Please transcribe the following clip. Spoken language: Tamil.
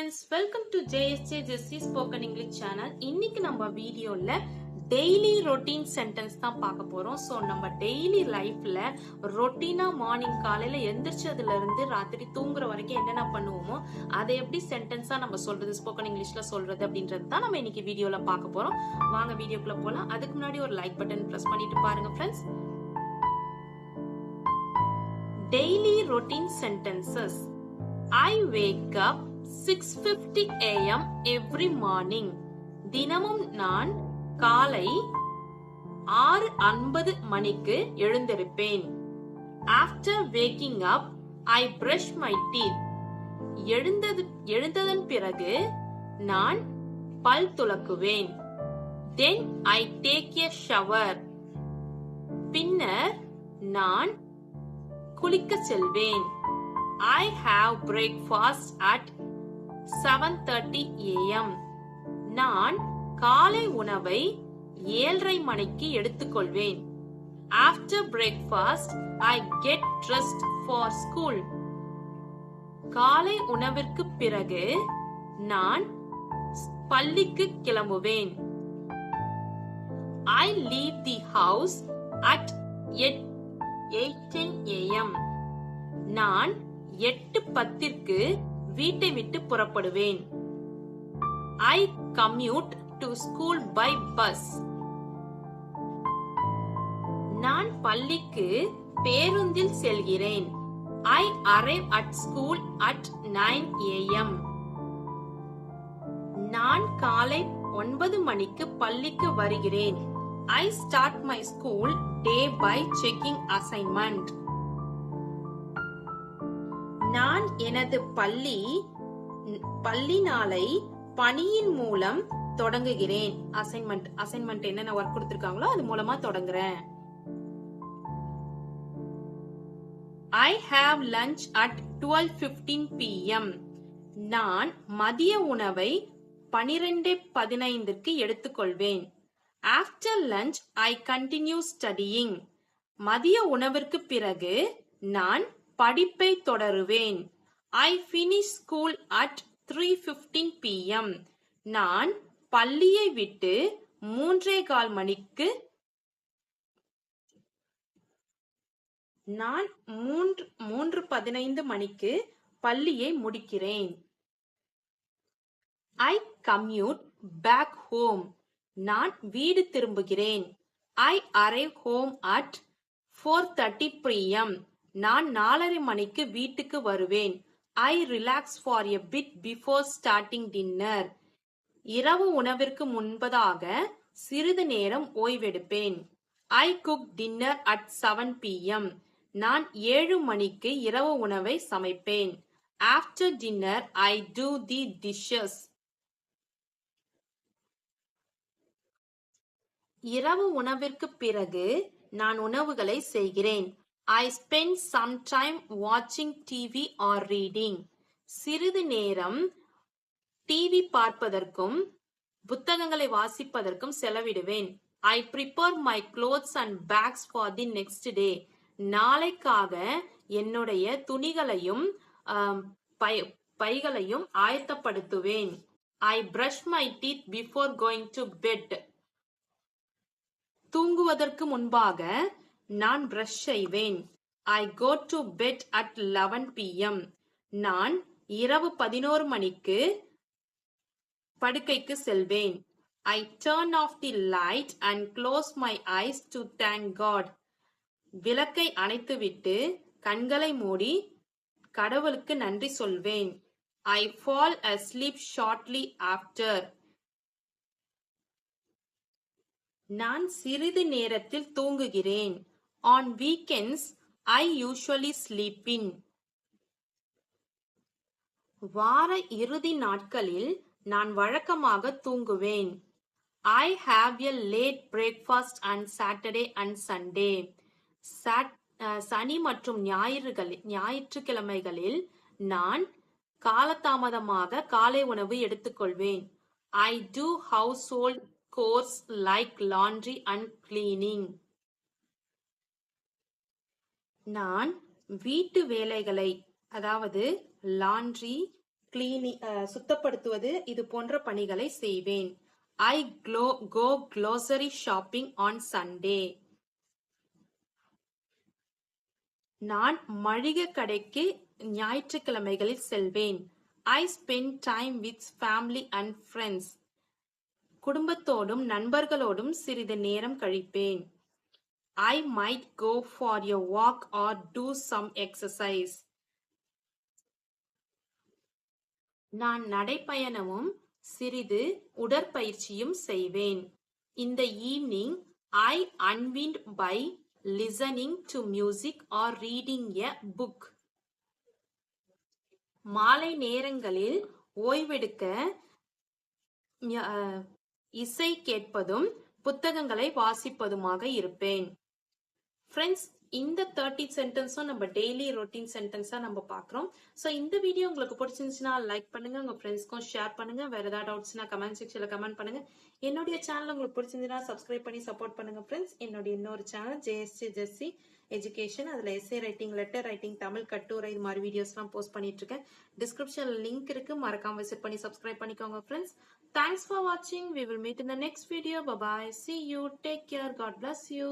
friends, welcome to JSJ Jessie Spoken English channel. இன்னைக்கு நம்ம வீடியோல டெய்லி ரொட்டீன் சென்டென்ஸ் தான் பார்க்க போறோம். ஸோ நம்ம டெய்லி லைஃப்ல ரொட்டீனா மார்னிங் காலையில எந்திரிச்சதுல இருந்து ராத்திரி தூங்குற வரைக்கும் என்னென்ன பண்ணுவோமோ அதை எப்படி சென்டென்ஸா நம்ம சொல்றது, ஸ்போக்கன் இங்கிலீஷ்ல சொல்றது அப்படின்றது தான் நம்ம இன்னைக்கு வீடியோல பார்க்க போறோம். வாங்க வீடியோக்குள்ள போலாம். அதுக்கு முன்னாடி ஒரு லைக் பட்டன் பிரஸ் பண்ணிட்டு பாருங்க friends. Daily routine sentences. I wake up 6:50 a.m. every morning. தினமும் நான் காலை 6:50 மணிக்கு எழுந்திருப்பேன். After waking up, I brush my teeth. எழுந்ததன் பிறகு நான் பல் துலக்குவேன். Then I take a shower. பின்னர் நான் குளிக்க செல்வேன். I have breakfast at 7:30 a.m. நான் காலை உணவை 7:30 மணிக்கு எடுத்துக்கொள்வேன். After breakfast, I get dressed for school. காலை உணவிற்கு பிறகு நான் பள்ளிக்கு கிளம்புவேன். I leave the house at 8:10 a.m. நான் 8:10 வீட்டை விட்டு புறப்படுவேன். I commute to school by bus. நான் பள்ளிக்கு பேருந்தில் செல்கிறேன். I arrive at school at 9 a.m. நான் காலை 9 மணிக்கு பள்ளிக்கு வருகிறேன். I start my school day by checking assignment. நான் எனது பள்ளி நாளை பணியின் மூலம் தொடங்குகிறேன். அசைன்மெண்ட் என்னென்ன ஒர்க் கொடுத்திருக்காங்களோ அது மூலமா தொடங்குறேன். I have lunch at 12:15 p.m. நான் மதிய உணவை 12:15 எடுத்துக்கொள்வேன். After lunch, I continue studying. மதிய உணவிற்கு பிறகு நான் படிப்பை தொடருவேன். I finish school at 3:15 p.m. நான் பள்ளியை விட்டு 3:15 மணிக்கு நான் 3:15 மணிக்கு பள்ளியை முடிக்கிறேன். I commute back home. நான் வீடு திரும்புகிறேன். I arrive home at 4:30 p.m. நான் 4:30 மணிக்கு வீட்டுக்கு வருவேன். I relax for a bit before starting dinner. இரவு உணவிற்கு முன்பதாக சிறிது நேரம் ஓய்வெடுப்பேன். I cook dinner at 7 p.m. நான் 7 மணிக்கு இரவு உணவை சமைப்பேன். After dinner, I do the dishes. இரவு உணவிற்கு பிறகு நான் உணவுகளை செய்கிறேன். I spend some time watching TV or reading. சிறிது நேரம் டிவி பார்ப்பதற்கும் புத்தகங்களை வாசிப்பதற்கும் செலவிடுவேன். I prepare my clothes and bags for the next day. நாளைக்காக என்னுடைய துணிகளையும் பைகளையும் ஆயத்தப்படுத்துவேன். I brush my teeth before going to bed. தூங்குவதற்கு முன்பாக நான் பிரஷ் செய்வேன். I go to bed at 11 p.m. நான் இரவு 11 மணிக்கு படுக்கைக்கு செல்வேன். I turn off the light and close my eyes to thank God. விளக்கை அணைத்துவிட்டு கண்களை மூடி கடவுளுக்கு நன்றி சொல்வேன். I fall asleep shortly after. நான் சிறிது நேரத்தில் தூங்குகிறேன். On weekends, I usually sleep in. வார இறுதி நாட்களில் நான் வழக்கமாக தூங்குவேன். I have a late breakfast on Saturday and Sunday. சனி மற்றும் ஞாயிற்றுக்கிழமைகளில் நான் காலதாமதமாக காலை உணவு எடுத்துக்கொள்வேன். I do household chores like laundry and cleaning. நான் வீட்டு வேலைகளை அதாவது லாண்ட்ரி சுத்தப்படுத்துவது இது போன்ற பணிகளை செய்வேன். I go grocery shopping on Sunday. நான் மளிகை கடைக்கு ஞாயிற்றுக்கிழமைகளில் செல்வேன். I spend time with family and friends. குடும்பத்தோடும் நண்பர்களோடும் சிறிது நேரம் கழிப்பேன். I might go for a walk or do some exercise. நான் நடைப்பயணமும் சிறிது உடற்பயிற்சியும் செய்வேன். In the evening, I unwind by listening to music or reading a book. மாலை நேரங்களில் ஓய்வெடுக்க இசை கேட்பதும் புத்தகங்களை வாசிப்பதுமாக இருப்பேன். ஃப்ரெண்ட்ஸ், இந்த 30 சென்டென்ஸும் நம்ம டெய்லி ரொட்டீன் சென்டென்ஸா நம்ம பார்க்குறோம். ஸோ இந்த வீடியோ உங்களுக்கு பிடிச்சிருந்துச்சுன்னா லைக் பண்ணுங்க, உங்க ஃப்ரெண்ட்ஸ்க்கும் ஷேர் பண்ணுங்க. வேற ஏதாவது டவுட்ஸ்னா கமெண்ட் செக்ஷன்ல கமெண்ட் பண்ணுங்க. என்னுடைய சேனல் உங்களுக்கு பிடிச்சிருந்துச்சுன்னா சப்ஸ்கிரைப் பண்ணி சப்போர்ட் பண்ணுங்க ஃப்ரெண்ட்ஸ். என்னுடைய இன்னொரு சேனல் JSC ஜெஸ்ஸி எஜுகேஷன், அதில் S A writing, letter writing, Tamil கட்டுரை, இது மாதிரி வீடியோஸ்லாம் போஸ்ட் பண்ணிட்டு இருக்கேன். டிஸ்கிரிப்ஷன்ல லிங்க் இருக்கு, மறக்காம விசிட் பண்ணி சப்ஸ்கிரைப் பண்ணிக்கோங்க friends. Thanks for watching. We will meet in the next video. Bye bye. See you. Take care. God bless you.